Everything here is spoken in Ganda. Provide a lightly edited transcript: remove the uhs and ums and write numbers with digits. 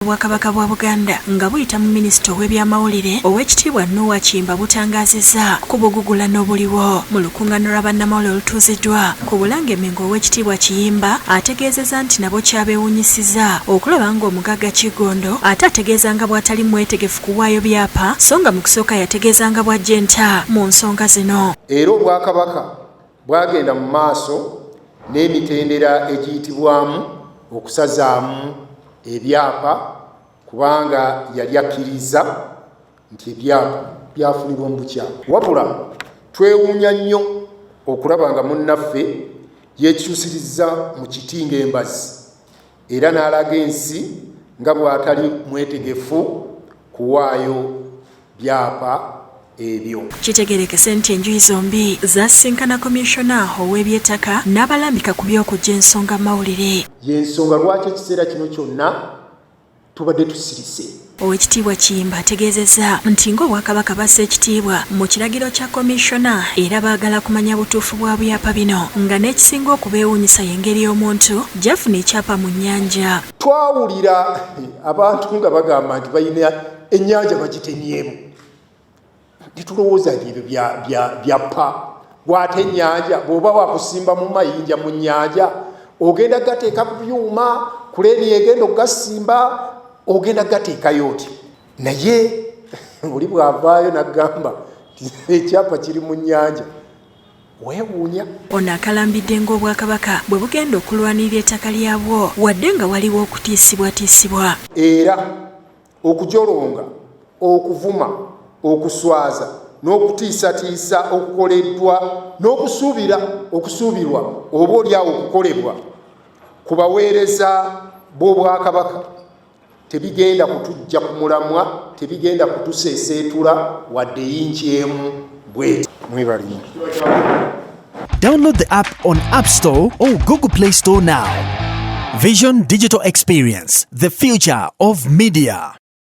Obwakabaka bwa Buganda nga buyita mu minisita w'ebyamawulire Oweekitiibwa Noah Kimba butangaazizza ku bugugula n'obuliwo mu lukungaana lwa bannamawulire olutuuziddwa ku Bulange Mmengo. Oweekitiibwa Kiyimba ategeezezza nti nabo kyabeewuunyisizza okulaba ng'omugagga Kigondo ate ategeeza nga bw'atali mwetegefu kuwaayo byapa so nga mu kusooka yategeeza nga bw'ajja enta mu nsonga zino. Era Obwakabaka bwagenda mu maaso n'emitendera egiyitibwamu okusazaamu ebyapa kubanga yali akkiriza nti ebyapa byafunibwa mu bukyamu. Wabula twewuunya nnyo okulaba nga munnaffe yeekyusiriza mu kiti ng'embazi era n'alaga ensi nga bw'atali mwetegefu kuwaayo byapa ebyo. Kitegeerekese nti enjuyi zombi zasisinkana komishona ow'eby'ettaka n'abalambika ku by'okujja ensonga mawulire. Y'ensonga lwaki ekiseera kino kyonna tubadde tusirise. Oweekitiibwa Kiyimba ategeezezza nti ng'Obwakabaka bassa ekitiibwa mu kiragiro kya komishona era baagala kumanya butuufu bwa byapa bino nga n'ekisinga okubeewuunyisa y'engeri y'omuntu gy'afuna ekyapa mu nnyanja. Twawulira abantu nga bagamba nti balina ennyanja bagitenyeemu. Netulowooza nti ebyo byapa bw'ate ennyanja bw'oba wakusimba mu mayinja mu nnyanja ogenda gateeka ku byuma kuleeni egenda okugasimba ogenda gateekayo oti naye oli bw'avaayo n'agamba ekyapa kiri mu nnyanja weewuunya. Ono akalambidde ng'Obwakabaka bwe bugenda okulwanirira ettaka lyabwo wadde nga waliwo okutiisibwatiisibwa. Era okujolonga, okuvuma, okuswaza n'okutiisatiisa okukoleddwa n'okusuubirwa oba oliawo okukolebwa ku baweereza b'Obwakabaka tebigenda kutujja ku mulamwa, tebigenda kutuseeseetula wadde yinki emu bweti. Mwebalire. Download the app on App Store or Google Play Store now. Vision Digital Experience, the future of media.